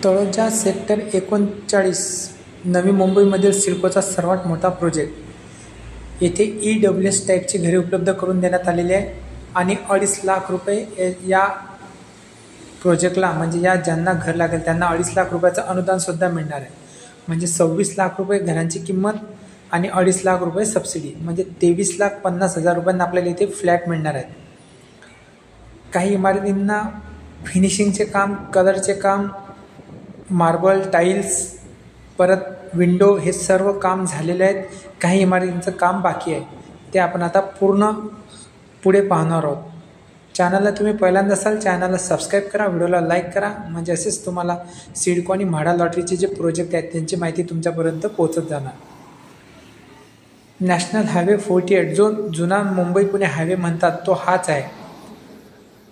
Taloja sector 39 नवी मुंबईमधील सिडकोचा सर्वात मोठा प्रोजेक्ट. येथे EWS टाईपची घरे उपलब्ध करून देण्यात आलेली आहे आणि 2.5 लाख रुपये या प्रोजेक्टला म्हणजे या ज्यांना घर लागेल त्यांना 2.5 लाख रुपयाचं अनुदानसुद्धा मिळणार आहे. म्हणजे 26 लाख रुपये घरांची किंमत आणि 2.5 लाख रुपये सबसिडी म्हणजे 23,50,000 रुपयांना आपल्याला इथे फ्लॅट मिळणार आहेत. काही इमारतींना फिनिशिंगचे काम, कलरचे काम, मार्बल, टाईल्स, परत विंडो हे सर्व काम झालेले आहेत. काही इमारतींचं काम बाकी आहे, ते आपण आता पूर्ण पुढे पाहणार आहोत. चॅनलला तुम्ही पहिल्यांदा असाल चॅनलला सबस्क्राईब करा, व्हिडिओला लाईक करा, म्हणजे असेच तुम्हाला सिडको आणि म्हाडा लॉटरीचे जे प्रोजेक्ट आहेत त्यांची माहिती तुमच्यापर्यंत पोहोचत जाणार. नॅशनल हायवे 48 जो जुना मुंबई पुणे हायवे म्हणतात तो हाच आहे.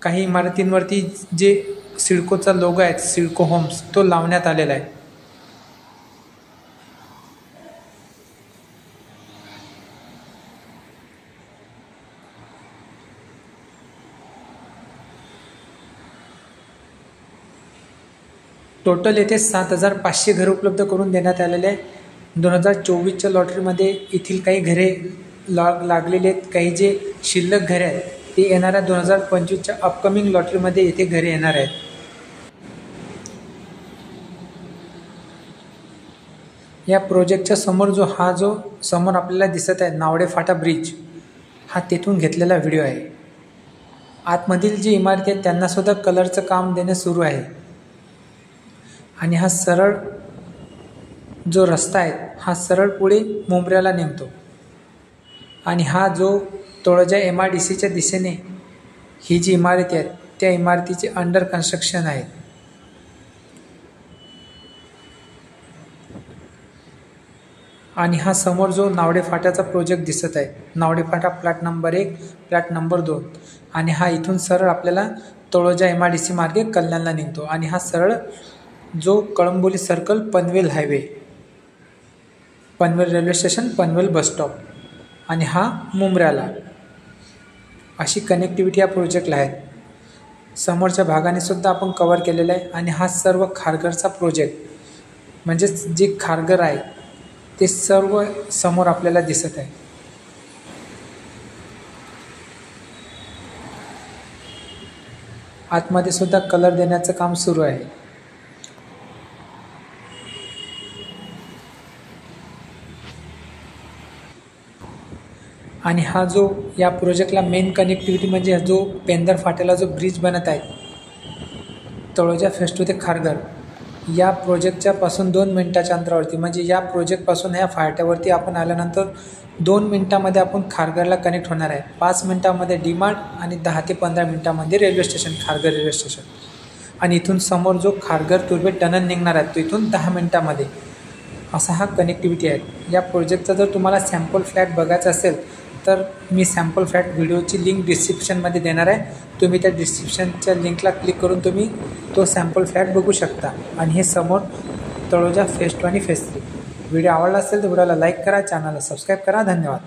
काही इमारतींवरती जे सिडकोचा लोगो आहे सिडको होम्स तो लावण्यात आलेला आहे. टोटल येथे 7,500 घरं उपलब्ध करून देण्यात आलेले आहे. 2024च्या लॉटरीमध्ये येथील काही घरे लागलेली आहेत. काही जे शिल्लक घरे आहेत ते येणाऱ्या 2025च्या अपकमिंग लॉटरीमध्ये येथे घरे येणार आहेत. या प्रोजेक्टच्या समोर जो समोर आपल्याला दिसत आहे नावडे फाटा ब्रिज, हा तेथून घेतलेला व्हिडिओ आहे. आतमधील जी इमारती आहेत त्यांनासुद्धा कलरचं काम देणे सुरू आहे. आणि हा सरळ जो रस्ता आहे हा सरळ पुढे मुंब्र्याला निघतो. आणि हा जो तळोजा MIDCच्या दिशेने ही जी इमारती आहेत त्या इमारतीचे अंडर कन्स्ट्रक्शन आहे. आणि हा समोर जो नावडे फाट्याचा प्रोजेक्ट दिसत आहे, नावडे फाटा प्लॅट नंबर 1, प्लॅट नंबर 2, आणि हा इथून सरळ आपल्याला तळोजा MIDC मार्गे कल्याणला निघतो. आणि हा सरळ जो Kalamboli circle, Panvel highway, Panvel railway station, Panvel bus stop, आणि हा मुंब्र्याला, अशी कनेक्टिव्हिटी या प्रोजेक्टला आहे. समोरच्या भागाने सुद्धा आपण कव्हर केलेला आहे. आणि हा सर्व खारघरचा प्रोजेक्ट म्हणजेच जे खारघर आहे ते सर्व समोर आपल्याला दिसत आहे. आतमध्ये सुद्धा कलर देण्याचं काम सुरू आहे. आणि हा जो या प्रोजेक्टला मेन कनेक्टिव्हिटी म्हणजे जो पेंदर फाट्याला जो ब्रिज बनत आहे तळोजा फेज 2 ते खारघर, या प्रोजेक्टच्या पासून 2 मिनिटाच्या अंतरावरती, म्हणजे या प्रोजेक्टपासून ह्या फाट्यावरती आपण आल्यानंतर 2 मिनिटामध्ये आपण खारघरला कनेक्ट होणार आहे. 5 मिनिटामध्ये DMart आणि 10 ते 15 मिनिटामध्ये railway station, Kharghar railway station. आणि इथून समोर जो खारघर तुर्भे टनल निघणार आहे तो इथून 10 मिनिटामध्ये, असा हा कनेक्टिव्हिटी आहे. या प्रोजेक्टचा जर तुम्हाला सॅम्पल फ्लॅट बघायचा असेल तर मी सॅम्पल फ्लॅट व्हिडिओची लिंक डिस्क्रिप्शनमध्ये देणार आहे. तुम्ही त्या डिस्क्रिप्शनच्या लिंकला क्लिक करून तुम्ही तो सॅम्पल फ्लॅट बघू शकता. आणि हे समोर तळोजा फेज 2 आणि फेज 3. व्हिडिओ आवडला असेल तर व्हिडिओला लाईक करा, चॅनलला सबस्क्राईब करा. धन्यवाद.